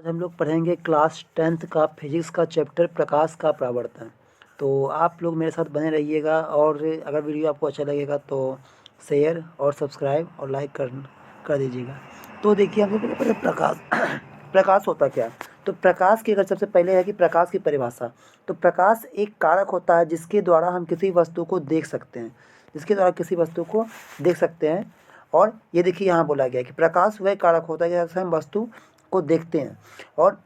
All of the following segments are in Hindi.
आज हम लोग पढ़ेंगे क्लास 10th का फिजिक्स का चैप्टर प्रकाश का परावर्तन। तो आप लोग मेरे साथ बने रहिएगा और अगर वीडियो आपको अच्छा लगेगा तो शेयर और सब्सक्राइब और लाइक कर दीजिएगा। तो देखिए हमसे पहले प्रकाश प्रकाश होता क्या है। तो प्रकाश की अगर सबसे पहले है कि प्रकाश की परिभाषा। तो प्रकाश एक कारक होता है जिसके द्वारा हम किसी वस्तु को देख सकते हैं, और ये देखिए यहाँ बोला गया है कि प्रकाश वह कारक होता है जिससे हम वस्तु को देखते हैं। और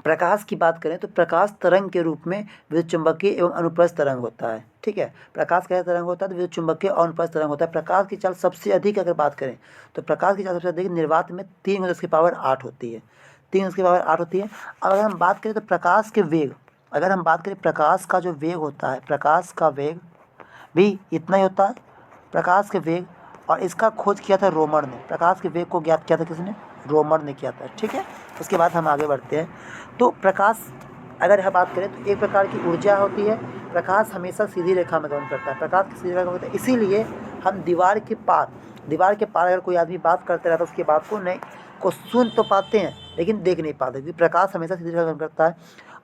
प्रकाश की बात करें तो प्रकाश तरंग के रूप में विद्युत चुम्बकीय एवं अनुप्रस्थ तरंग होता है। ठीक है, प्रकाश कैसा तरंग होता है तो विद्युत चुम्बकीय और अनुप्रस्थ तरंग होता है। प्रकाश की चाल सबसे अधिक अगर बात करें तो प्रकाश की चाल सबसे अधिक निर्वात में 3×10⁸ होती है। 3×10⁸ होती है। अब अगर हम बात करें तो प्रकाश के वेग, अगर हम बात करें प्रकाश का जो वेग होता है, प्रकाश का वेग भी इतना ही होता है, प्रकाश के वेग। और इसका खोज किया था रोमर ने। प्रकाश के वेग को ज्ञात किया था किसने? रोमर ने किया था। ठीक है, उसके बाद हम आगे बढ़ते हैं। तो प्रकाश अगर हम बात करें तो एक प्रकार की ऊर्जा होती है। प्रकाश हमेशा सीधी रेखा में गमन करता है। प्रकाश की सीधी रेखा में होता है, इसीलिए हम दीवार के पार अगर कोई आदमी बात करते रहता है उसकी बात को सुन तो पाते हैं लेकिन देख नहीं पाते, क्योंकि प्रकाश हमेशा सीधी रेखा में गमन करता है।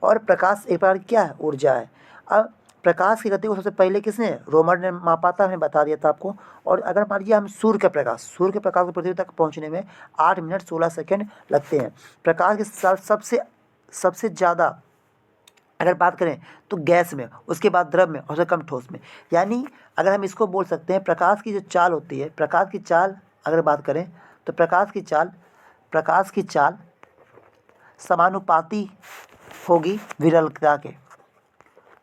और प्रकाश एक प्रकार की क्या है? ऊर्जा है। अब प्रकाश की गति को सबसे पहले किसने? रोमर ने मापा था, हमने बता दिया था आपको। और अगर मान लीजिए हम सूर्य के प्रकाश को पृथ्वी तक पहुंचने में 8 मिनट 16 सेकंड लगते हैं। प्रकाश के साथ सबसे ज़्यादा अगर बात करें तो गैस में, उसके बाद द्रव में और उससे कम ठोस में। यानी अगर हम इसको बोल सकते हैं प्रकाश की जो चाल होती है, प्रकाश की चाल अगर बात करें तो प्रकाश की चाल समानुपाती होगी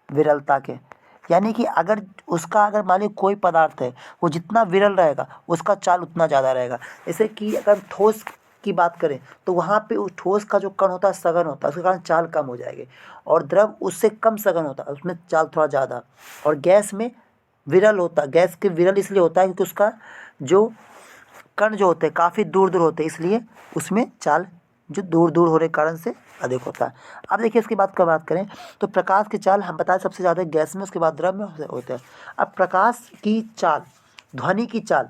विरलता के। यानी कि अगर मान लीजिए कोई पदार्थ है, वो जितना विरल रहेगा उसका चाल उतना ज़्यादा रहेगा। जैसे कि अगर ठोस की बात करें तो वहाँ पे उस ठोस का जो कण होता है सघन होता है, उसके कारण चाल कम हो जाएगी। और द्रव उससे कम सघन होता है, उसमें चाल थोड़ा ज़्यादा। और गैस में विरल होता है। गैस के विरल इसलिए होता है क्योंकि उसका जो कण जो होते हैं काफ़ी दूर दूर होते हैं, इसलिए उसमें चाल जो दूर दूर होने के कारण से अधिक होता है। अब देखिए इसके बाद का बात करें तो प्रकाश की चाल हम बताएं सबसे ज़्यादा गैस में, उसके बाद द्रव में होते हैं। अब प्रकाश की चाल ध्वनि की चाल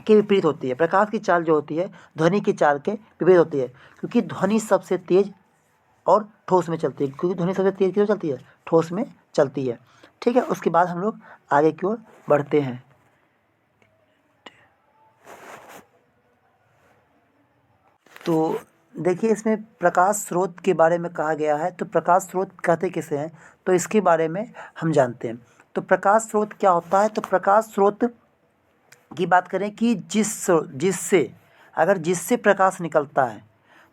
के विपरीत होती है। प्रकाश की चाल जो होती है ध्वनि की चाल के विपरीत होती है, क्योंकि ध्वनि सबसे तेज और ठोस में चलती है। क्योंकि ध्वनि सबसे तेज क्यों चलती है? ठोस में चलती है। ठीक है, उसके बाद हम लोग आगे की ओर बढ़ते हैं। तो देखिए इसमें प्रकाश स्रोत के बारे में कहा गया है। तो प्रकाश स्रोत कहते किसे हैं तो इसके बारे में हम जानते हैं। तो प्रकाश स्रोत क्या होता है? तो प्रकाश स्रोत की बात करें कि जिससे प्रकाश निकलता है,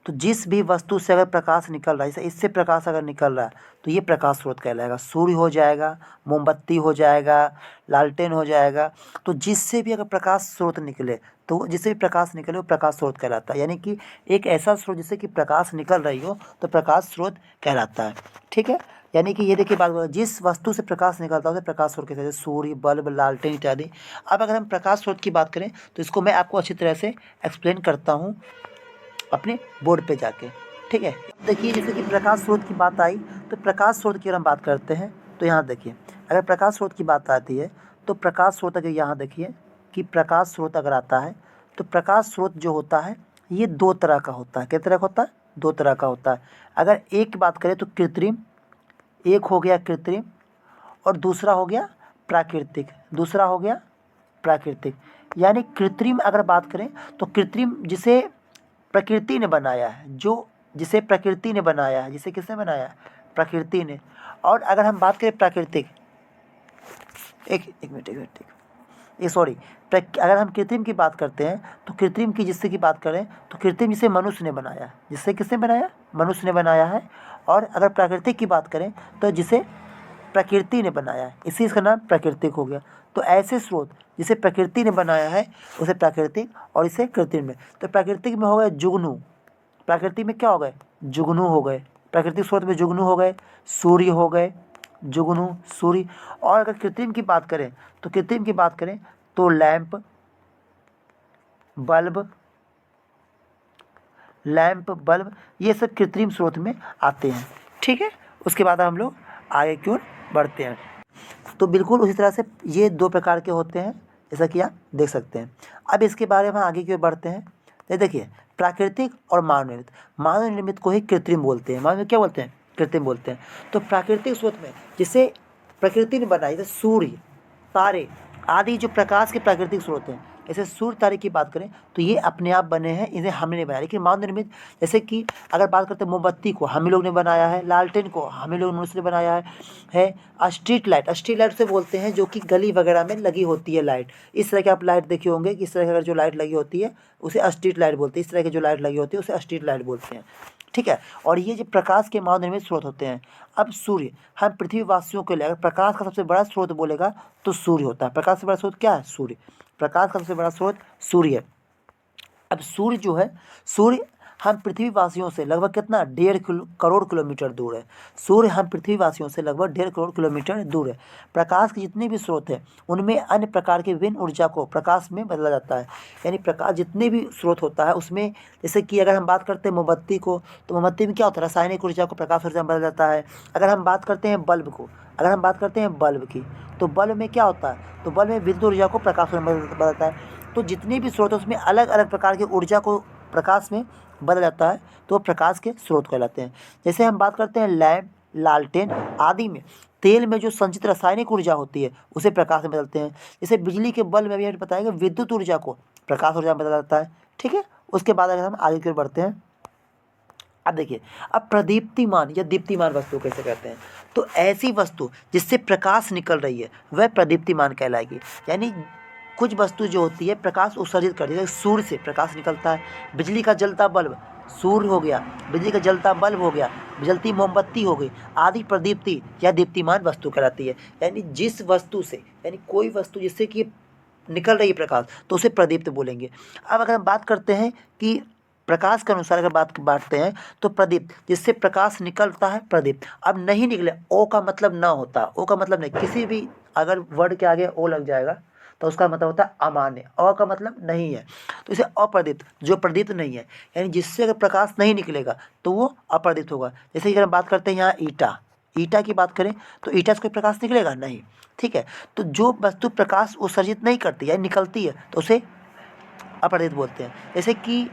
तो जिस भी वस्तु से अगर प्रकाश निकल रहा है, जैसे इससे प्रकाश अगर निकल रहा है तो ये प्रकाश स्रोत कहलाएगा। सूर्य हो जाएगा, मोमबत्ती हो जाएगा, लालटेन हो जाएगा। तो जिससे भी अगर प्रकाश स्रोत निकले तो जिससे भी प्रकाश निकले वो प्रकाश स्रोत कहलाता है। यानी कि एक ऐसा स्रोत जिससे कि प्रकाश निकल रही हो तो प्रकाश स्रोत कहलाता है। ठीक है, यानी कि ये देखिए बात बोला, जिस वस्तु से प्रकाश निकलता है उसे प्रकाश स्रोत कहते हैं, सूर्य, बल्ब, लालटेन इत्यादि। अब अगर हम प्रकाश स्रोत की बात करें तो इसको मैं आपको अच्छी तरह से एक्सप्लेन करता हूँ अपने बोर्ड पे जाके। ठीक है, देखिए जैसे कि प्रकाश स्रोत की बात आई तो प्रकाश स्रोत की अगर हम बात करते हैं तो यहाँ देखिए अगर प्रकाश स्रोत की बात आती है तो प्रकाश स्रोत अगर यहाँ देखिए कि प्रकाश स्रोत अगर आता है तो प्रकाश स्रोत जो होता है ये 2 तरह का होता है। किस तरह का होता है? 2 तरह का होता है। अगर एक की बात करें तो कृत्रिम, एक हो गया कृत्रिम और दूसरा हो गया प्राकृतिक। यानी कृत्रिम अगर बात करें तो कृत्रिम जिसे प्रकृति ने बनाया है, जिसे किसने बनाया है? प्रकृति ने। और अगर हम बात करें प्राकृतिक, एक मिनट अगर हम कृत्रिम की बात करते हैं तो कृत्रिम की जिससे की बात करें तो कृत्रिम जिसे मनुष्य ने बनाया है, जिसे किसने बनाया? मनुष्य ने बनाया है। और अगर प्राकृतिक की बात करें तो जिसे प्रकृति ने बनाया है, इसी इसका नाम प्राकृतिक हो गया। तो ऐसे स्रोत जिसे प्रकृति ने बनाया है उसे प्राकृतिक और इसे कृत्रिम में। तो प्राकृतिक में हो गए जुगनू, प्रकृति में क्या हो गए? जुगनू हो गए। प्राकृतिक स्रोत में जुगनू हो गए, सूर्य हो गए, जुगनू सूर्य। और अगर कृत्रिम की बात करें तो लैंप, बल्ब ये सब कृत्रिम स्रोत में आते हैं। ठीक है, उसके बाद हम लोग आगे की ओर बढ़ते हैं। तो बिल्कुल उसी तरह से ये 2 प्रकार के होते हैं, जैसा कि आप देख सकते हैं। अब इसके बारे में आगे की ओर बढ़ते हैं। ये देखिए प्राकृतिक और मानव निर्मित। मानव निर्मित को ही कृत्रिम बोलते हैं। मानव क्या बोलते हैं? कृत्रिम बोलते हैं। तो प्राकृतिक स्रोत में जिसे प्रकृति ने बनाई, जैसे सूर्य, तारे आदि जो प्रकाश के प्राकृतिक स्रोत हैं, जैसे सूर्य तारे की बात करें तो ये अपने आप बने हैं, इन्हें हमने नहीं बनाया। लेकिन मानव निर्मित, जैसे कि अगर बात करते हैं मोमबत्ती को हम ही लोग ने बनाया है, लालटेन को हम ही लोग मनुष्य ने बनाया है स्ट्रीट लाइट, स्ट्रीट लाइट से बोलते हैं जो कि गली वगैरह में लगी होती है लाइट। इस तरह के आप लाइट देखे होंगे कि इस तरह की अगर जो लाइट लगी होती है उसे स्ट्रीट लाइट बोलते हैं। इस तरह की जो लाइट लगी होती है उसे स्ट्रीट लाइट बोलते हैं, ठीक है। और ये जो प्रकाश के मानव निर्मित स्रोत होते हैं। अब सूर्य, हम पृथ्वीवासियों के लिए अगर प्रकाश का सबसे बड़ा स्रोत बोलेगा तो सूर्य होता है। प्रकाश से बड़ा स्रोत क्या है? सूर्य। प्रकाश का सबसे बड़ा स्रोत सूर्य है। अब सूर्य जो है, सूर्य हम पृथ्वीवासियों से लगभग कितना? 1.5 करोड़ किलोमीटर दूर है। सूर्य हम पृथ्वीवासियों से लगभग 1.5 करोड़ किलोमीटर दूर है। प्रकाश के जितने भी स्रोत हैं उनमें अन्य प्रकार के विभिन्न ऊर्जा को प्रकाश में बदला जाता है। यानी प्रकाश जितने भी स्रोत होता है उसमें, जैसे कि अगर हम बात करते हैं मोमबत्ती को, तो मोमबत्ती में क्या होता है? रासायनिक ऊर्जा को प्रकाश ऊर्जा में बदला जाता है। अगर हम बात करते हैं बल्ब को, अगर हम बात करते हैं बल्ब की, तो बल्ब में क्या होता है? तो बल्ब में विद्युत ऊर्जा को प्रकाश ऊर्जा में बदलता है। तो जितने भी स्रोत हैं उसमें अलग अलग प्रकार की ऊर्जा को प्रकाश में बदल जाता है, तो वो प्रकाश के स्रोत कहलाते हैं। जैसे हम बात करते हैं लैंप, लालटेन आदि में तेल में जो संचित रासायनिक ऊर्जा होती है उसे प्रकाश में बदलते हैं। जैसे बिजली के बल्ब में भी हमने बताया कि विद्युत ऊर्जा को प्रकाश ऊर्जा में बदला जाता है, ठीक है। उसके बाद अगर हम आगे की ओर बढ़ते हैं, अब देखिए, अब प्रदीप्तिमान या दीप्तिमान वस्तु कैसे कहते हैं? तो ऐसी वस्तु जिससे प्रकाश निकल रही है वह प्रदीप्तिमान कहलाएगी। यानी कुछ वस्तु जो होती है प्रकाश उत्सर्जित करती है, जैसे सूर्य से प्रकाश निकलता है, बिजली का जलता बल्ब सूर्य हो गया, बिजली का जलता बल्ब हो गया, जलती मोमबत्ती हो गई, आदि प्रदीप्ति या दीप्तिमान वस्तु कहलाती है। यानी जिस वस्तु से, यानी कोई वस्तु जिससे कि निकल रही है प्रकाश, तो उसे प्रदीप्त बोलेंगे। अब अगर हम बात करते हैं कि प्रकाश के अनुसार अगर बात बांटते हैं तो प्रदीप्त जिससे प्रकाश निकलता है, प्रदीप्त। अब नहीं निकले, ओ का मतलब ना होता, ओ का मतलब नहीं, किसी भी अगर वर्ड के आगे ओ लग जाएगा तो उसका मतलब होता है अमान्य, अ का मतलब नहीं है, तो इसे अप्रदीप्त, जो प्रदीप्त नहीं है, यानी जिससे अगर प्रकाश नहीं निकलेगा तो वो अप्रदीप्त होगा। जैसे कि अगर हम बात करते हैं यहाँ ईटा, ईटा की बात करें तो ईटा से कोई प्रकाश निकलेगा नहीं, ठीक है। तो जो वस्तु प्रकाश उत्सर्जित नहीं करती है, निकलती है, तो उसे अप्रदीप्त बोलते हैं। जैसे कि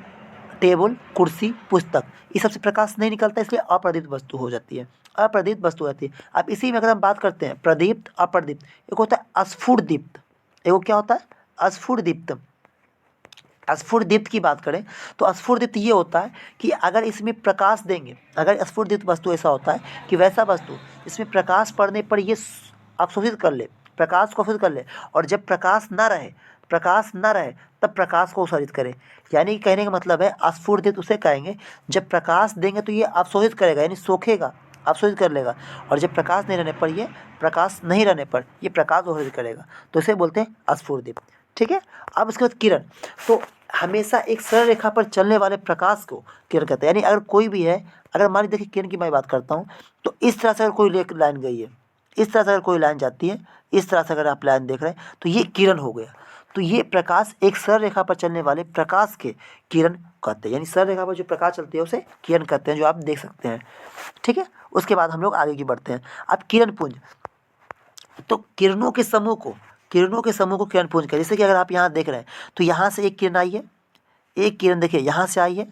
टेबल, कुर्सी, पुस्तक, ये सबसे प्रकाश नहीं निकलता, इसलिए अप्रदीप्त वस्तु हो जाती है, अप्रदीप्त वस्तु होती है। अब इसी में अगर हम बात करते हैं प्रदीप्त, अप्रदीप्त, एक होता है स्फुरदीप्त, एक क्या होता है? स्फुरदीप्त। स्फुरदीप्त की बात करें तो स्फुरदीप्त ये होता है कि अगर इसमें प्रकाश देंगे, अगर स्फुरदीप्त वस्तु ऐसा होता है कि वैसा वस्तु इसमें प्रकाश पड़ने पर ये अवशोषित कर ले, प्रकाश को अवशोषित कर ले, और जब प्रकाश ना रहे, प्रकाश ना रहे तब प्रकाश को उत्सर्जित करे। यानी कहने का मतलब है स्फुरदीप्त उसे कहेंगे जब प्रकाश देंगे तो ये अवशोषित करेगा, यानी सोखेगा, अवशोषित कर लेगा, और जब प्रकाश नहीं रहने पर ये प्रकाश नहीं रहने पर ये प्रकाश उत्सर्जित करेगा, तो इसे बोलते हैं स्फुरदीप्त, ठीक है। अब उसके बाद किरण, तो हमेशा एक सरल रेखा पर चलने वाले प्रकाश को किरण कहते हैं। यानी अगर कोई भी है, अगर मान लीजिए देखिए किरण की मैं बात करता हूँ, तो इस तरह से अगर कोई लाइन गई है, इस तरह से अगर कोई लाइन जाती है, इस तरह से अगर आप लाइन देख रहे हैं तो ये किरण हो गया। तो ये प्रकाश एक सरल रेखा पर चलने वाले प्रकाश के किरण कहते हैं। यानी सरल रेखा पर जो प्रकाश चलती है उसे किरण कहते हैं, जो आप देख सकते हैं, ठीक है। उसके बाद हम लोग आगे की बढ़ते हैं। अब किरण पुंज, तो किरणों के समूह को किरण पुंज कहें। जैसे कि अगर आप यहाँ देख रहे हैं तो यहाँ से एक किरण आई है, एक किरण देखिए यहाँ से आई है,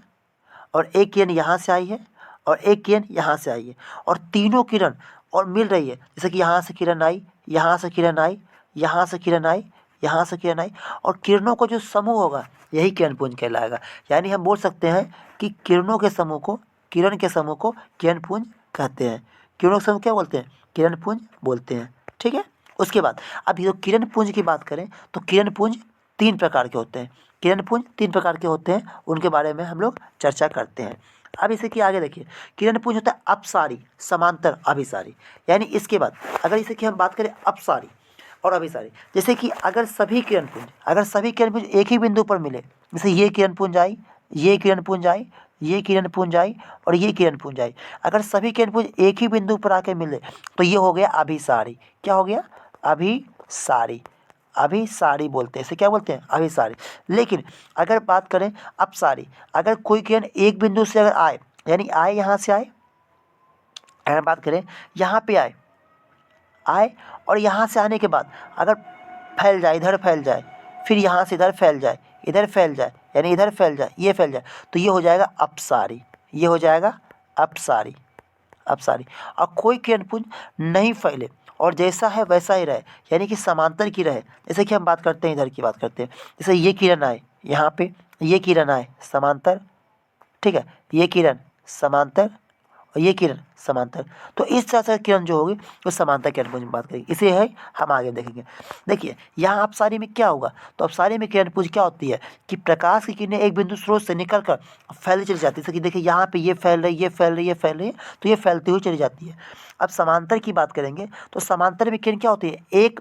और एक किरण यहाँ से आई है, और एक किरण यहाँ से आई है, और तीनों किरण और मिल रही है। जैसे कि यहाँ से किरण आई, यहाँ से किरण आई, यहाँ से किरण आई, यहाँ से किरण आई, और किरणों का जो समूह होगा यही किरणपुंज कहलाएगा। यानी हम बोल सकते हैं कि किरण के समूह को किरणपुंज कहते हैं। किरणों के समूह क्या बोलते हैं? किरणपुंज बोलते हैं, ठीक है। उसके बाद अब ये किरणपुंज की बात करें तो किरणपुंज 3 प्रकार के होते हैं। किरणपुंज 3 प्रकार के होते हैं, उनके बारे में हम लोग चर्चा करते हैं। अब इसे कि आगे देखिए, किरणपुंज होता है अपसारी, समांतर, अभिसारी। यानी इसके बाद अगर इसे कि हम बात करें अपसारी और अभिसारी, जैसे कि अगर सभी किरणपुंज एक ही बिंदु पर मिले, जैसे ये किरणपुंज आई, ये किरणपुंज आई, ये किरणपुंज आई और ये किरणपुंज आई, अगर सभी किरणपुंज एक ही बिंदु पर आके मिले तो ये हो गया अभिसारी। क्या हो गया? अभिसारी। अभिसारी बोलते हैं इसे, क्या बोलते हैं? अभिसारी। लेकिन अगर बात करें अपसारी, अगर कोई किरण एक बिंदु से अगर आए, यानी आए यहाँ से आए, अगर बात करें यहाँ पे आए और यहाँ से आने के बाद अगर फैल जाए, इधर फैल जाए, फिर यहाँ से इधर फैल जाए, इधर फैल जाए, यानी इधर फैल जाए, ये फैल जाए, तो ये हो जाएगा अपसारी, ये हो जाएगा अपसारी, अपसारी। और कोई किरणपुंज नहीं फैले और जैसा है वैसा ही रहे, यानी कि समांतर की रहे। जैसे कि हम बात करते हैं, इधर की बात करते हैं, जैसे ये किरण आए यहाँ पे, ये किरण आए समांतर, ठीक है, ये किरण समांतर और ये किरण समांतर, तो इस तरह से किरण जो होगी वो समांतर किरणपुंज में बात करेंगे। इसे है हम आगे देखेंगे। देखिए यहाँ अपसारी में क्या होगा, तो अपसारी में किरणपुंज क्या होती है कि प्रकाश की किरणें एक बिंदु स्रोत से निकल कर फैलती चली जाती है। जैसे कि देखिए यहाँ पे ये फैल रही है, ये फैल रही है, फैल रही है, तो ये फैलती हुई चली जाती है। अब समांतर की बात करेंगे तो समांतर में किरण क्या होती है, एक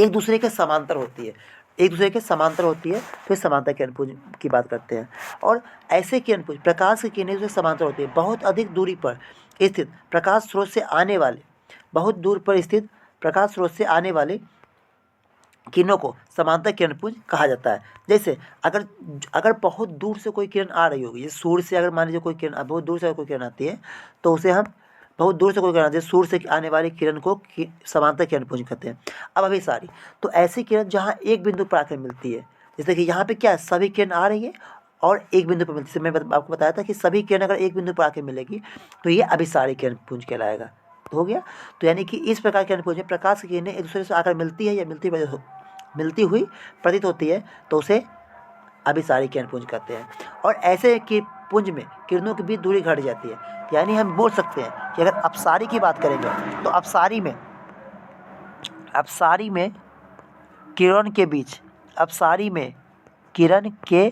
दूसरे के समांतर होती है, एक दूसरे के समांतर होती है, फिर समांतर किरणपुंज की बात करते हैं। और ऐसे किरणपुंज प्रकाश की किरणें जो समांतर होती है, बहुत अधिक दूरी पर स्थित प्रकाश स्रोत से आने वाले, बहुत दूर पर स्थित प्रकाश स्रोत से आने वाले किरणों को समांतर किरणपुंज कहा जाता है। जैसे अगर बहुत दूर से कोई किरण आ रही होगी, जैसे सूर्य से अगर मान लीजिए कोई किरण, बहुत दूर से कोई किरण आती है, तो उसे हम बहुत दूर से कोई किरण आती है, सूर्य से आने वाली किरण को समांतर किरणपुंज कहते हैं। अब अभिसारी, तो ऐसी किरण जहाँ एक बिंदु पर आकर मिलती है, जैसे कि यहाँ पे क्या है, सभी किरण आ रही है और एक बिंदु पर मिलती है। मैं आपको बताया था कि सभी किरण अगर एक बिंदु पर आकर मिलेगी तो ये अभिसारी किरणपुंज कहलाएगा। तो हो गया, तो यानी कि इस प्रकार के किरणपुंज में प्रकाश की किरणें एक दूसरे से आकर मिलती है या मिलती हुई प्रतीत होती है, तो उसे अभिसारी किरणपुंज कहते हैं। और ऐसे कि पुंज में किरणों के बीच दूरी घट जाती है, यानी हम बोल सकते हैं कि अगर अपसारी की बात करेंगे तो अपसारी में किरण के बीच, अपसारी में किरण के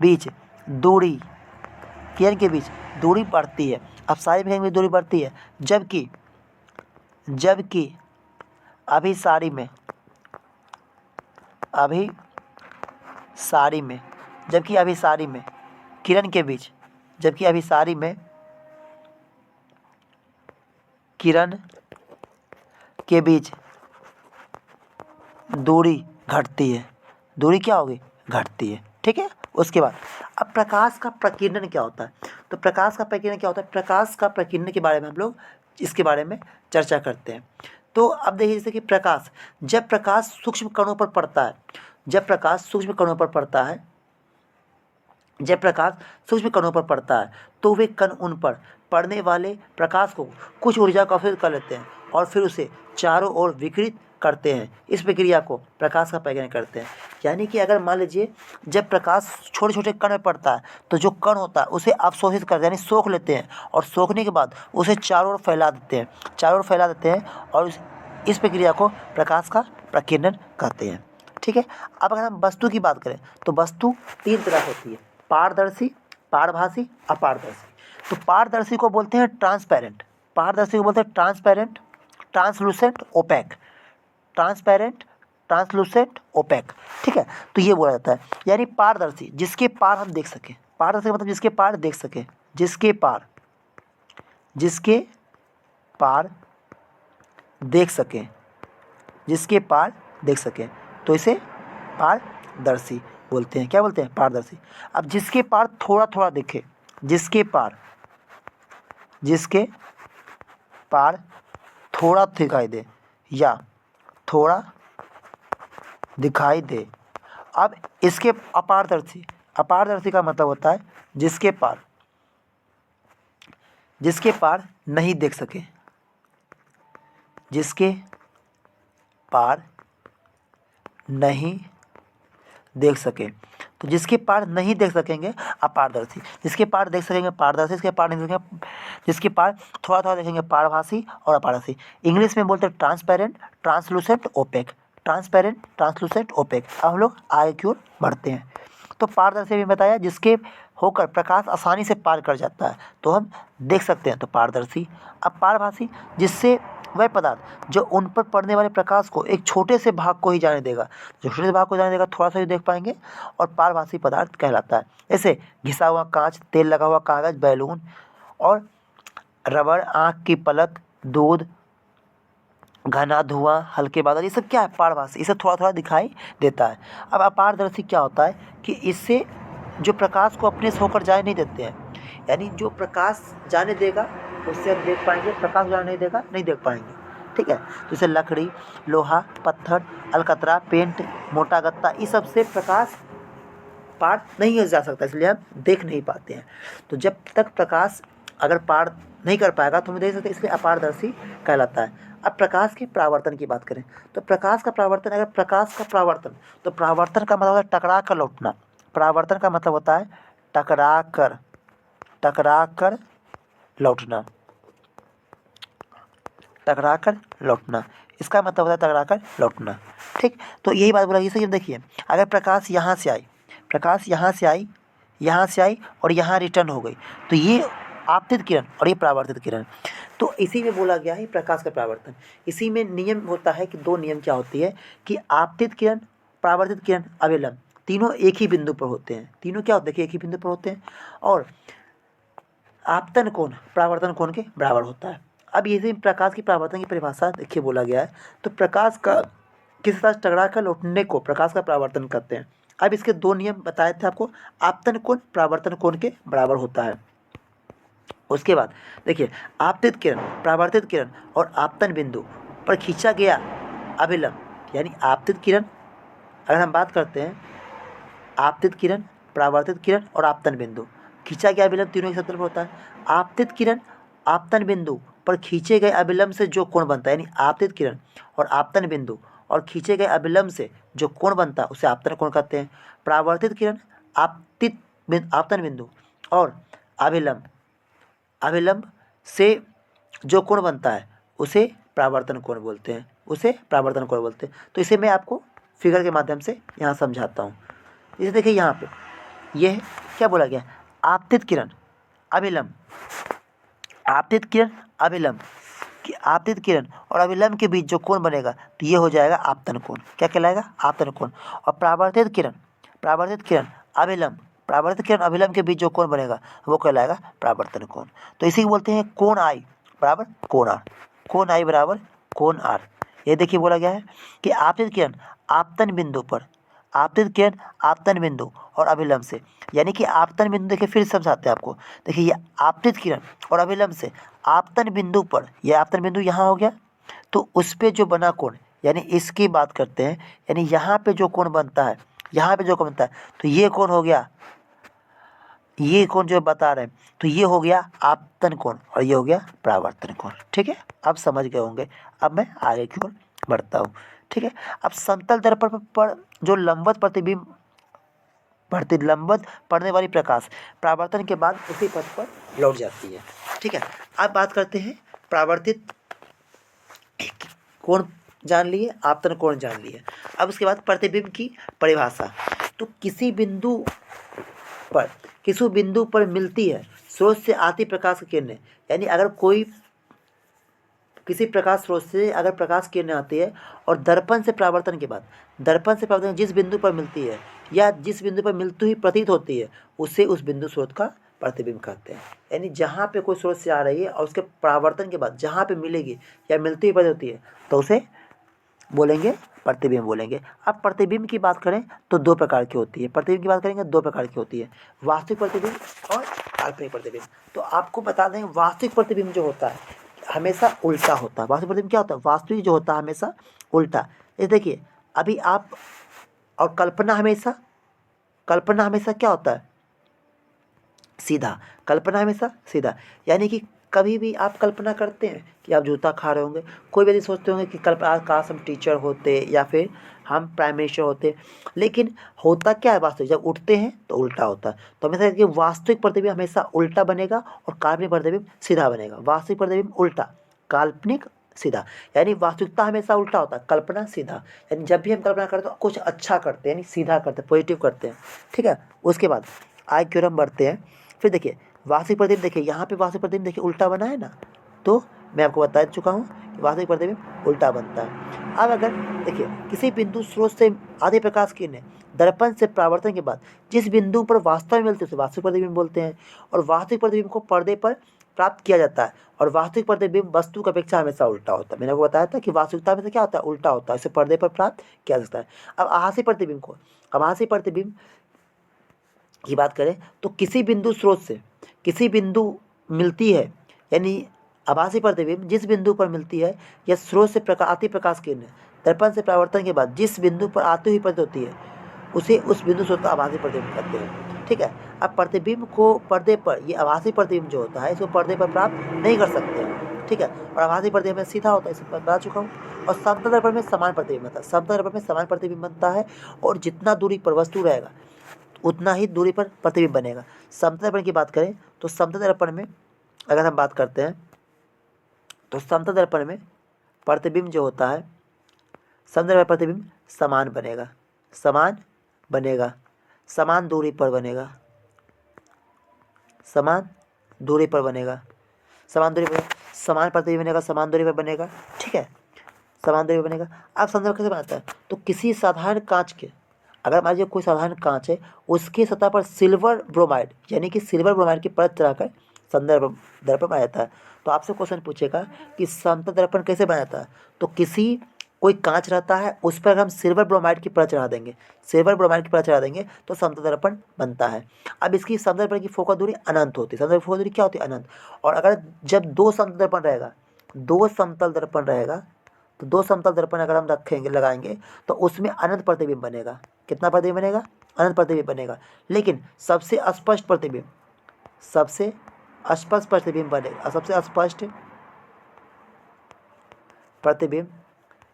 बीच दूरी, किरण के बीच दूरी बढ़ती है, अपसारी में किरण के बीच दूरी बढ़ती है, जबकि अभिसारी में किरण के बीच, जबकि अभिसारी में किरण के बीच दूरी घटती है, दूरी क्या होगी, घटती है। ठीक है, उसके बाद अब प्रकाश का प्रकीर्णन क्या होता है, तो प्रकाश का प्रकीर्णन क्या होता है, प्रकाश का प्रकीर्णन के बारे में हम लोग इसके बारे में चर्चा करते हैं। तो अब देखिए, जैसे कि जब प्रकाश सूक्ष्म कणों पर पड़ता है, जब प्रकाश सूक्ष्म कणों पर पड़ता है तो वे कण उन पर पड़ने वाले प्रकाश को कुछ ऊर्जा को अवशोषित कर लेते हैं और फिर उसे चारों ओर विकिरित करते हैं। इस प्रक्रिया को प्रकाश का प्रकीर्णन कहते हैं। यानी कि अगर मान लीजिए जब प्रकाश छोटे छोटे कण में पड़ता है तो जो कण होता है उसे अवशोषित करते हैं, यानी सोख लेते हैं, और सोखने के बाद उसे चारों ओर फैला देते हैं और इस प्रक्रिया को प्रकाश का प्रकीर्णन कहते हैं। ठीक है, अब अगर हम वस्तु की बात करें तो वस्तु 3 तरह होती है, पारदर्शी, पारभासी, अपारदर्शी। तो पारदर्शी को बोलते हैं ट्रांसपेरेंट, ट्रांसलूसेंट, ओपेक, ओपेक। ठीक है, तो ये बोला जाता है, यानी पारदर्शी जिसके पार हम देख सकें, पारदर्शी मतलब जिसके पार देख सकें, जिसके पार देख सकें, तो इसे पारदर्शी बोलते हैं। क्या बोलते हैं, पारदर्शी। अब जिसके पार थोड़ा थोड़ा दिखे, जिसके पार थोड़ा दिखाई दे या थोड़ा दिखाई दे। अब इसके अपारदर्शी का मतलब होता है जिसके पार नहीं देख सके, जिसके पार नहीं देख सके। तो जिसके पार नहीं देख सकेंगे अपारदर्शी, जिसके पार देख सकेंगे पारदर्शी, जिसके पार नहीं देखेंगे, जिसके पार थोड़ा थोड़ा देखेंगे पारभासी और अपारदर्शी। इंग्लिश में बोलते हैं transparent, translucent, opaque, transparent, translucent, opaque. अब हम लोग आगे की ओर बढ़ते हैं। तो पारदर्शी भी बताया जिसके होकर प्रकाश आसानी से पार कर जाता है, तो हम देख सकते हैं, तो पारदर्शी। अब पारभासी, जिससे वह पदार्थ जो उन पर पड़ने वाले प्रकाश को एक छोटे से भाग को ही जाने देगा, थोड़ा सा ही देख पाएंगे, और पारभासी पदार्थ कहलाता है। जैसे घिसा हुआ कांच, तेल लगा हुआ कागज, बैलून और रबड़, आँख की पलक, दूध, घना धुआं, हल्के बादल, ये सब क्या है, पारभासी, इसे थोड़ा थोड़ा दिखाई देता है। अब अपारदर्शी क्या होता है कि इससे जो प्रकाश को अपने से होकर जाने नहीं देते हैं, यानी जो प्रकाश जाने देगा उससे हम देख पाएंगे, प्रकाश जाने नहीं देगा नहीं देख पाएंगे। ठीक है, जैसे लकड़ी, लोहा, पत्थर, अलकतरा, पेंट, मोटा गत्ता, इस सब से प्रकाश पार नहीं जा सकता, इसलिए हम देख नहीं पाते हैं। तो जब तक प्रकाश अगर पार नहीं कर पाएगा तो हम देख सकते, इसलिए अपारदर्शी कहलाता है। अब प्रकाश के परावर्तन की बात करें तो प्रकाश का परावर्तन, अगर प्रकाश का परावर्तन, तो परावर्तन का मतलब होता है टकरा कर लौटना। परावर्तन का मतलब होता है टकरा कर लौटना, टकरा कर लौटना, इसका मतलब होता है टकरा कर लौटना। ठीक, तो यही बात बोला। जैसे देखिए, अगर प्रकाश यहाँ से आई, प्रकाश यहाँ से आई और यहाँ रिटर्न हो गई, तो ये आपतित किरण और ये परावर्तित किरण। तो इसी में बोला गया है प्रकाश का परावर्तन। इसी में नियम होता है कि 2 नियम क्या होती है कि आपतित किरण, परावर्तित किरण, अभिलंब, तीनों एक ही बिंदु पर होते हैं। तीनों क्या होते हैं, एक ही बिंदु पर होते हैं। और आपतन कोण परावर्तन कोण के बराबर होता है। अब यदि प्रकाश की परावर्तन की परिभाषा देखिए बोला गया है, तो प्रकाश का किसी तरह टकरा कर लौटने को प्रकाश का परावर्तन कहते हैं। अब इसके 2 नियम बताए थे आपको, आपतन कोण परावर्तन कोण के बराबर होता है। उसके बाद देखिए, आपतित किरण, परावर्तित किरण और आपतन बिंदु पर खींचा गया अभिलंब, यानी आपतित किरण, अगर हम बात करते हैं आपतित किरण, परावर्तित किरण और आपतन बिंदु, खींचा गया अभिलंब तीनों एक साथ तरफ होता है। आपतित किरण आपतन बिंदु पर खींचे गए अभिलंब से जो कोण बनता है, यानी आपतित किरण और आपतन बिंदु और खींचे गए अभिलंब से जो कोण बनता है उसे आपतन कोण कहते हैं। परावर्तित किरण आपतन बिंदु और अभिलंब से जो कोण बनता है उसे परावर्तन कोण बोलते हैं, तो इसे मैं आपको फिगर के माध्यम से यहाँ समझाता हूँ। जैसे देखिए यहाँ पे यह क्या बोला गया, आपतित किरण अभिलंब, आपतित किरण और अभिलंब के बीच जो कोण बनेगा तो ये हो जाएगा आपतन कोण। क्या कहलाएगा, आपतन कोण। और परावर्तित किरण अभिलंब के बीच जो कोण बनेगा वो कहलाएगा परावर्तन कोण। तो इसी को बोलते हैं कोण आई बराबर कोण आर, कोण आई बराबर कोण आर। ये देखिए बोला गया है कि आपतित किरण आपतन बिंदु और अभिलंब से, यानी कि आपतन बिंदु देखिए फिर समझाते हैं आपको। देखिए ये आपतित किरण और अभिलंब से आपतन बिंदु पर, यह आपतन बिंदु यहाँ हो गया, तो उस पे जो बना कोण, यानी इसकी बात करते हैं, यानी यहाँ पे जो कोण बनता है, तो ये कोण हो गया, ये कोण जो बता रहे हैं, तो ये हो गया आपतन कोण और ये हो गया परावर्तन कोण। ठीक है, अब समझ गए होंगे। अब मैं आगे की ओर बढ़ता हूँ। ठीक है, अब समतल दर्पण पर जो लंबवत पड़ने वाली प्रकाश परावर्तन के बाद उसी पथ पर लौट जाती है। ठीक है, अब बात करते हैं परावर्तित कोण जान लिए, आपतन कोण जान लिए। अब उसके बाद प्रतिबिंब की परिभाषा। तो किसी बिंदु पर मिलती है स्रोत से आती प्रकाश की किरणें, यानी अगर कोई किसी प्रकाश स्रोत से अगर प्रकाश किरणें आती है और दर्पण से परावर्तन के बाद जिस बिंदु पर मिलती है या जिस बिंदु पर मिलती हुई प्रतीत होती है उसे उस बिंदु स्रोत का प्रतिबिंब कहते हैं। यानी जहाँ पे कोई स्रोत से आ रही है और उसके परावर्तन के बाद जहाँ पे मिलेगी या मिलती हुई प्रतीत होती है तो उसे बोलेंगे प्रतिबिंब बोलेंगे। अब प्रतिबिंब की बात करें तो 2 प्रकार की होती है। प्रतिबिंब की बात करेंगे 2 प्रकार की होती है, वास्तविक प्रतिबिंब और काल्पनिक प्रतिबिंब। तो आपको बता दें, वास्तविक प्रतिबिंब जो होता है हमेशा उल्टा होता है। वास्तविक प्रतिबिंब क्या होता है, वास्तविक जो होता है हमेशा उल्टा। ये देखिए अभी आप, और कल्पना हमेशा क्या होता है, सीधा। कल्पना हमेशा सीधा, यानी कि कभी भी आप कल्पना करते हैं कि आप जूता खा रहे होंगे, कोई भी सोचते होंगे कि काश हम टीचर होते या फिर हम प्राइम मिनिस्टर होते, लेकिन होता क्या है वास्तविक, जब उठते हैं तो उल्टा होता है। तो हमेशा कि वास्तविक प्रतिबिंब हमेशा उल्टा बनेगा और काल्पनिक प्रतिबिंब सीधा बनेगा। वास्तविक प्रतिबिंब उल्टा, काल्पनिक सीधा, यानी वास्तविकता हमेशा उल्टा होता है, कल्पना सीधा। यानी जब भी हम कल्पना करते हैं तो कुछ अच्छा करते हैं, यानी सीधा करते हैं, पॉजिटिव करते हैं। ठीक है, उसके बाद आगे की ओर हम बढ़ते हैं। फिर देखिए वास्तविक प्रतिबिंब, देखिए यहाँ पे वास्तविक प्रतिबिंब देखिए उल्टा बना है ना, तो मैं आपको बता चुका हूँ कि वास्तविक प्रतिबिंब उल्टा बनता है। अब अगर देखिए किसी बिंदु स्रोत से आधी प्रकाश किरणें दर्पण से परावर्तन के बाद जिस बिंदु पर वास्तव में मिलते हैं उसे वास्तविक प्रतिबिंब बोलते हैं। और वास्तविक प्रतिबिंब को पर्दे पर प्राप्त किया जाता है और वास्तविक प्रतिबिंब वस्तु की अपेक्षा हमेशा उल्टा होता है। मैंने आपको बताया था कि वास्तविकता में से क्या होता है, उल्टा होता है, इसे पर्दे पर प्राप्त किया जाता है। अब आभासी प्रतिबिंब की बात करें तो किसी बिंदु स्रोत से किसी बिंदु मिलती है, यानी आभासी प्रतिबिंब जिस बिंदु पर मिलती है या स्रोत से आती प्रकाश किरणें दर्पण से परावर्तन के बाद जिस बिंदु पर आती हुई प्रतीत होती है उसे उस बिंदु स्रोत का आभासी प्रतिबिंब कहते हैं। ठीक है, अब प्रतिबिंब को पर्दे पर, ये आभासी प्रतिबिंब जो होता है इसको पर्दे पर प्राप्त नहीं कर सकते हैं। ठीक है, और आभासी प्रतिबिंब में सीधा होता है, इसे बता चुका हूँ। और समतल दर्पण में समान प्रतिबिंब बनता है। समतल दर्पण में समान प्रतिबिंब बनता है और जितना दूरी पर वस्तु रहेगा उतना ही दूरी पर प्रतिबिंब बनेगा। समतल दर्पण की बात करें तो समतल दर्पण में अगर हम बात करते हैं तो समतल दर्पण में प्रतिबिंब जो होता है, समतल दर्पण प्रतिबिंब समान बनेगा, समान बनेगा, समान दूरी पर बनेगा, समान दूरी पर बनेगा, समान दूरी पर, समान प्रतिबिंब बनेगा, समान दूरी पर बनेगा। ठीक है, समान दूरी पर बनेगा। अब समतल कैसे बनता है, तो किसी साधारण कांच के, अगर मान लीजिए कोई साधारण कांच है, उसकी सतह पर सिल्वर ब्रोमाइड यानी कि सिल्वर ब्रोमाइड की परत चढ़ाकर समतल दर्पण बनाया जाता है। तो आपसे क्वेश्चन पूछेगा कि समतल दर्पण कैसे बनाया जाता है, तो किसी कोई कांच रहता है उस पर हम सिल्वर ब्रोमाइड की परत चढ़ा देंगे, सिल्वर ब्रोमाइड की परत चढ़ा देंगे तो समतल दर्पण बनता है। अब इसकी समतल दर्पण की फोकस दूरी अनंत होती है। समतल फोकस दूरी क्या होती है, अनंत। और अगर जब दो समतल दर्पण रहेगा, दो समतल दर्पण रहेगा, तो दो समतल दर्पण अगर हम रखेंगे, लगाएंगे, तो उसमें अनंत प्रतिबिंब बनेगा। कितना प्रतिबिंब बनेगा, अनंत प्रतिबिंब बनेगा। लेकिन सबसे स्पष्ट प्रतिबिंब, सबसे स्पष्ट प्रतिबिंब बनेगा, सबसे स्पष्ट प्रतिबिंब,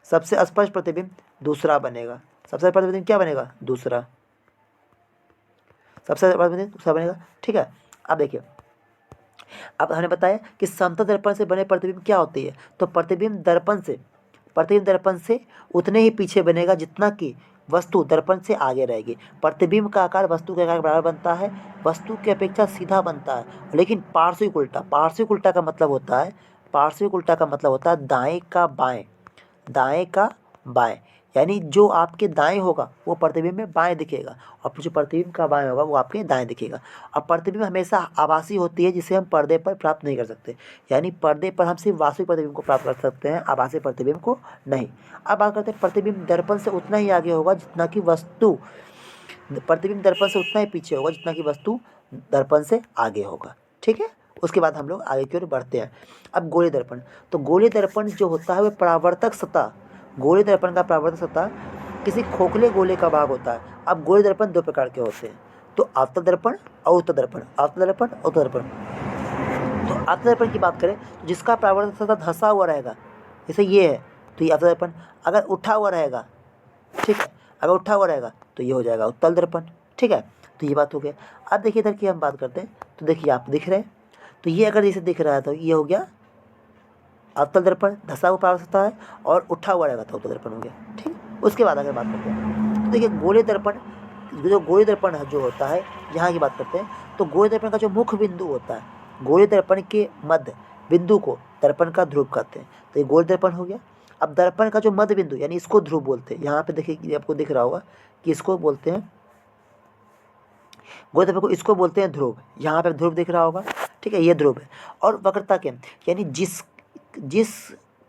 सबसे स्पष्ट प्रतिबिंब दूसरा बनेगा। सबसे प्रतिबिंब क्या बनेगा, दूसरा, सबसे प्रतिबिंब दूसरा बनेगा। ठीक है, अब देखिए, अब हमने बताया कि समतल दर्पण से बने प्रतिबिंब क्या होती है, तो प्रतिबिंब दर्पण से उतने ही पीछे बनेगा जितना कि वस्तु दर्पण से आगे रहेगी। प्रतिबिंब का आकार वस्तु के आकार के बराबर बनता है, वस्तु की अपेक्षा सीधा बनता है, लेकिन पार्श्विक उल्टा, पार्श्विक उल्टा का मतलब होता है, पार्श्विक उल्टा का मतलब होता है दाएं का बाएं, दाएं का बाएं, यानी जो आपके दाएं होगा वो प्रतिबिंब में बाएं दिखेगा और जो प्रतिबिंब का बाएं होगा वो आपके दाएं दिखेगा। और प्रतिबिंब हमेशा आभासी होती है जिसे हम पर्दे पर प्राप्त नहीं कर सकते, यानी पर्दे पर हम सिर्फ वास्तविक प्रतिबिंब को प्राप्त कर सकते हैं, आभासी प्रतिबिंब को नहीं। अब बात करते हैं, प्रतिबिंब दर्पण से उतना ही आगे होगा जितना कि वस्तु, प्रतिबिंब दर्पण से उतना ही पीछे होगा जितना कि वस्तु दर्पण से आगे होगा। ठीक है, उसके बाद हम लोग आगे की ओर बढ़ते हैं। अब गोलीय दर्पण, तो गोलीय दर्पण जो होता है वह परावर्तक सतह, गोलीय दर्पण का परावर्तक सतह किसी खोखले गोले का भाग होता है। अब गोलीय दर्पण दो प्रकार के होते हैं, तो अवतल दर्पण और उत्तल दर्पण, अवतल दर्पण और उत्तल दर्पण। तो अवतल दर्पण की बात करें तो जिसका परावर्तक सतह धंसा हुआ रहेगा, जैसे ये है, तो ये अवतल दर्पण। अगर उठा हुआ रहेगा, ठीक है, अगर उठा हुआ रहेगा तो ये हो जाएगा उत्तल दर्पण। ठीक है, तो ये बात हो गया। अब देखिए इधर की हम बात करते हैं, तो देखिए आप दिख रहे हैं, तो ये अगर जैसे दिख रहा है तो ये हो गया अवतल दर्पण, धंसा हुआ परावर्तक सतह है, और उठा हुआ रहेगा तो उत्तल दर्पण हो गया। ठीक, उसके बाद अगर बात करते हैं तो देखिए गोलीय दर्पण, जो गोलीय दर्पण जो होता है यहाँ की बात करते हैं, तो गोलीय दर्पण का जो मुख्य बिंदु होता है, गोलीय दर्पण के मध्य बिंदु को दर्पण का ध्रुव कहते हैं। तो ये गोलीय दर्पण हो गया। अब दर्पण का जो मध्य बिंदु यानी इसको ध्रुव बोलते हैं, यहाँ पे देखिए आपको दिख रहा होगा कि इसको बोलते हैं, गोलीय दर्पण को इसको बोलते हैं ध्रुव, यहाँ पे ध्रुव दिख रहा होगा। ठीक है, ये ध्रुव है। और वक्रता केंद्र, यानी जिस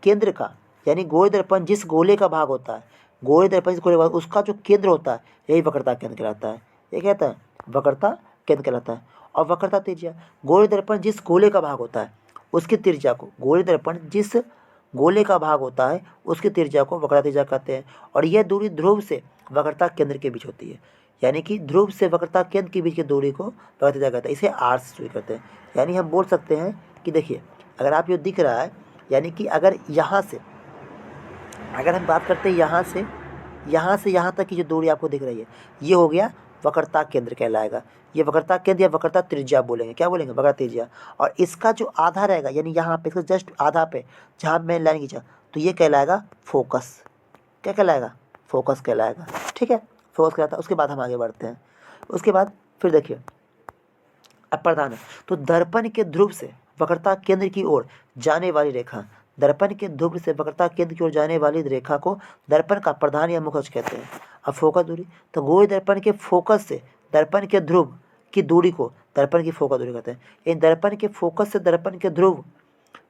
केंद्र का, यानी गोलीय दर्पण जिस गोले का भाग होता है, गोलीय दर्पण जिस गोले का भाग, उसका जो केंद्र होता है यही वक्रता केंद्र कहलाता है। ये कहता है वक्रता केंद्र कहलाता है। और वक्रता त्रिज्या, गोलीय दर्पण जिस गोले का भाग होता है उसकी त्रिज्या को, गोलीय दर्पण जिस गोले का भाग होता है उसकी त्रिज्या को वक्रता त्रिज्या कहते हैं। और यह दूरी ध्रुव से वक्रता केंद्र के बीच होती है, यानी कि ध्रुव से वक्रता केंद्र के बीच की दूरी को वक्रता त्रिज्या कहते हैं। इसे आर से दूरी करते हैं। यानी हम बोल सकते हैं कि देखिए, अगर आप ये दिख रहा है, यानी कि अगर यहाँ से, अगर हम बात करते हैं यहाँ से यहाँ तक की जो दूरी आपको दिख रही है, ये हो गया वक्रता केंद्र कहलाएगा। ये वक्रता केंद्र या वक्रता त्रिज्या बोलेंगे, क्या बोलेंगे, वक्रता त्रिज्या। और इसका जो आधा रहेगा, यानी यहाँ पे इसका जस्ट आधा पे जहाँ मैं लाइन खींचा, तो ये कहलाएगा फोकस। क्या कहलाएगा, फोकस कहलाएगा। ठीक है, फोकस कहलाता है। उसके बाद हम आगे बढ़ते हैं। उसके बाद फिर देखिए, अब प्रधान है, तो दर्पण के ध्रुव से वक्रता केंद्र की ओर जाने वाली रेखा, दर्पण के ध्रुव से वक्रता केंद्र की ओर जाने वाली रेखा को दर्पण का प्रधान या मुख अक्ष कहते हैं। अब फोकस दूरी, तो गोलीय दर्पण के फोकस से दर्पण के ध्रुव की दूरी को दर्पण की फोकस दूरी कहते हैं। इन दर्पण के फोकस से दर्पण के ध्रुव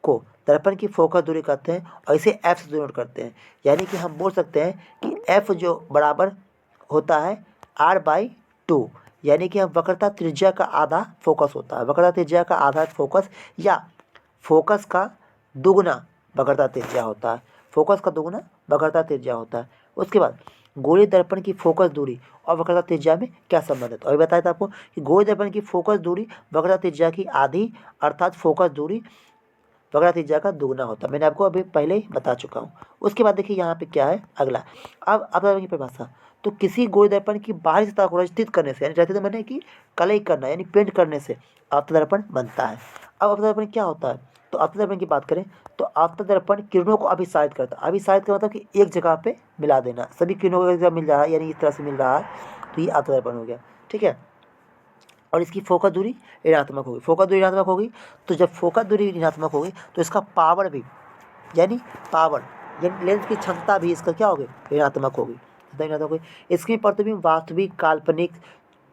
को दर्पण की फोकस दूरी कहते हैं और इसे एफ से डिनोट करते हैं। यानी कि हम बोल सकते हैं कि एफ जो बराबर होता है r/2, यानी कि हम वक्रता त्रिज्या का आधा फोकस होता है, वक्रता त्रिज्या का आधा फोकस, या फोकस का दुगना वक्रता त्रिज्या होता है, फोकस का दुगना वक्रता त्रिज्या होता है। उसके बाद गोलीय दर्पण की फोकस दूरी और वक्रता त्रिज्या में क्या संबंध है। तो अभी बताया था आपको कि गोलीय दर्पण की फोकस दूरी वक्रता त्रिज्या की आधी अर्थात फोकस दूरी वक्रता त्रिज्या का दुगना होता है। मैंने आपको अभी पहले ही बता चुका हूँ। उसके बाद देखिए यहाँ पे क्या है अगला। अब अपतल की परिभाषा। तो किसी गोलीय दर्पण की बाहरी सतह को रचित करने से, यानी रचित मैंने कि कलई करना यानी पेंट करने से अपतल दर्पण बनता है। अब अपतल दर्पण क्या होता है। तो अपतल दर्पण की बात करें तो अपतल दर्पण किरणों को अभिसारित करता है। अभिसारित का मतलब कि एक जगह पे मिला देना, सभी किरणों को एक जगह मिल रहा है यानी इस तरह से मिल रहा है, तो ये अपतल दर्पण हो गया। ठीक है। और इसकी फोकस दूरी ऋणात्मक होगी। फोकस दूरी ऋणात्मक होगी तो जब फोकस दूरी ऋणात्मक होगी तो इसका पावर भी यानी लेंस की क्षमता भी इसका क्या होगी, ऋणात्मक होगी। इसकी प्रतिबिंब वास्तविक, काल्पनिक,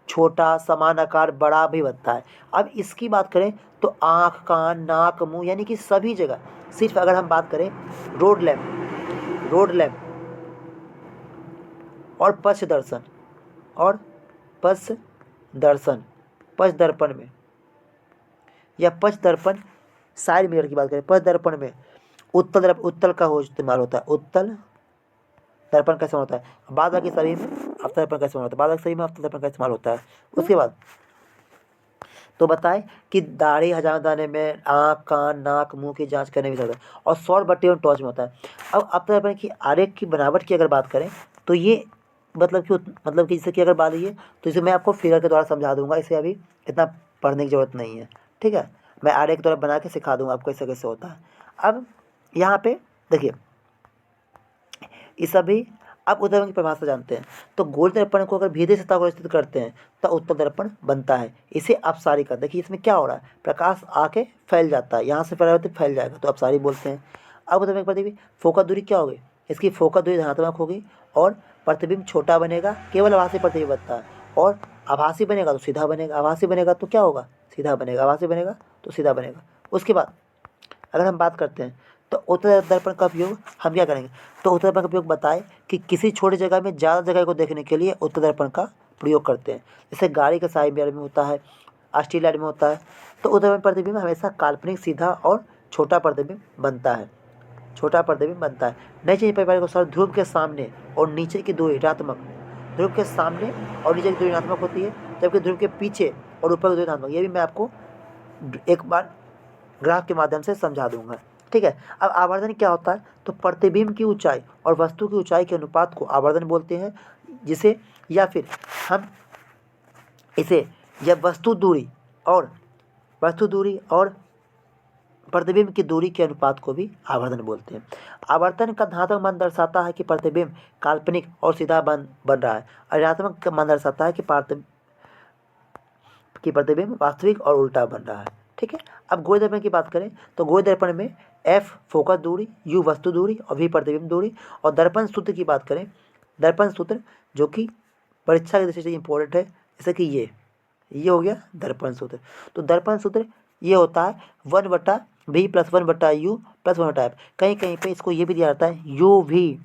छोटा, समान आकार, बड़ा भी बनता है। अब इसकी बात करें तो आँख, कान, नाक, मुंह यानी कि सभी जगह, सिर्फ अगर हम बात करें रोड लैम्प और पक्ष दर्पण में या पक्ष दर्पण साइड मिरर की बात करें, पक्ष दर्पण में उत्तल का हो इस्तेमाल होता है। उत्तल दर्पण का इस्तेमाल होता है। बाद बाकी सभी में अपतल दर्पण का इस्तेमाल होता है। अपतल दर्पण का इस्तेमाल होता है। उसके बाद तो बताए कि दाढ़ी हजामदस्ताने में आँख, कान, नाक, मुंह की जांच करने में होता है और सौर बत्ती एवं टॉर्च में होता है। अब अपतल दर्पण की आरेख की बनावट की अगर बात करें तो ये मतलब कि जैसे कि अगर बात ये तो इसे मैं आपको फिगर के द्वारा समझा दूंगा। इसे अभी इतना पढ़ने की ज़रूरत नहीं है। ठीक है, मैं आरेख के द्वारा बना के सिखा दूंगा आपको कैसे कैसे होता है। अब यहाँ पे देखिए इस अभी अब उत्तल दर्पण की परिभाषा जानते हैं। तो गोलीय दर्पण को अगर भीतरी सतह को स्थित करते हैं तो उत्तल दर्पण बनता है। इसे अपसारिका, देखिए इसमें क्या हो रहा है, प्रकाश आके फैल जाता है, यहाँ से परावर्तित फैल जाएगा तो अपसारी बोलते हैं। अब उत्तल दर्पण की प्रतिबिंब फोकस दूरी क्या होगी, इसकी फोकस दूरी धनात्मक होगी और प्रतिबिंब छोटा बनेगा, केवल आभासी प्रतिबिंब बनता है। और आभासी बनेगा तो सीधा बनेगा, आभासी बनेगा तो क्या होगा, सीधा बनेगा, आभासी बनेगा तो सीधा बनेगा। उसके बाद अगर हम बात करते हैं तो उत्तल दर्पण का उपयोग हम क्या करेंगे। तो उत्तल दर्पण का उपयोग बताए कि किसी छोटी जगह में ज़्यादा जगह को देखने के लिए उत्तल दर्पण का प्रयोग करते हैं। जैसे गाड़ी के साइड मिरर में होता है, स्ट्रीट लाइट में होता है। तो उत्तल दर्पण प्रतिबिंब हमेशा काल्पनिक, सीधा और छोटा प्रतिबिंब बनता है। नई चीज परिवार को सर ध्रुव के सामने और नीचे की दूरी ऋणात्मक, ध्रुव के सामने और नीचे की दूरी ऋणात्मक होती है, जबकि ध्रुव के पीछे और ऊपर की दूरी धनात्मक। ये भी मैं आपको एक बार ग्राफ के माध्यम से समझा दूंगा। ठीक है। अब आवर्धन क्या होता है। तो प्रतिबिंब की ऊंचाई और वस्तु की ऊंचाई के अनुपात को आवर्धन बोलते हैं, जिसे या फिर हम इसे या वस्तु दूरी और प्रतिबिंब की दूरी के अनुपात को भी आवर्धन बोलते हैं। आवर्तन का धनात्मक मान दर्शाता है कि प्रतिबिंब काल्पनिक और सीधा बन रहा है, और ऋणात्मक मान दर्शाता है कि प्रतिबिंब वास्तविक और उल्टा बन रहा है। ठीक है। अब गोलीय दर्पण की बात करें तो गोलीय दर्पण में F फोकस दूरी, U वस्तु दूरी और V प्रतिबिंब दूरी। और दर्पण सूत्र की बात करें, दर्पण सूत्र जो कि परीक्षा की दृष्टि से इम्पोर्टेंट है, जैसे कि ये हो गया दर्पण सूत्र। तो दर्पण सूत्र ये होता है 1/V + 1/U + 1/F। कहीं कहीं पे इसको ये भी दिया जाता है UV,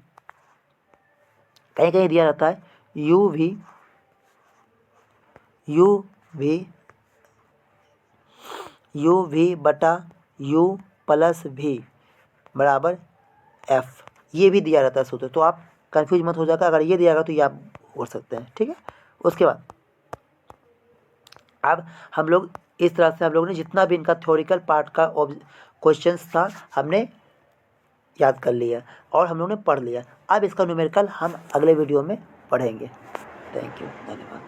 कहीं कहीं दिया जाता है UV U/U + V = F, ये भी दिया रहता है सूत्र। तो आप कंफ्यूज मत हो जाएगा, अगर ये दिया गया तो ये आप बोल सकते हैं। ठीक है। उसके बाद अब हम लोग इस तरह से हम लोग ने जितना भी इनका थ्योरिकल पार्ट का क्वेश्चंस था हमने याद कर लिया और हम लोग ने पढ़ लिया। अब इसका न्यूमेरिकल हम अगले वीडियो में पढ़ेंगे। थैंक यू, धन्यवाद।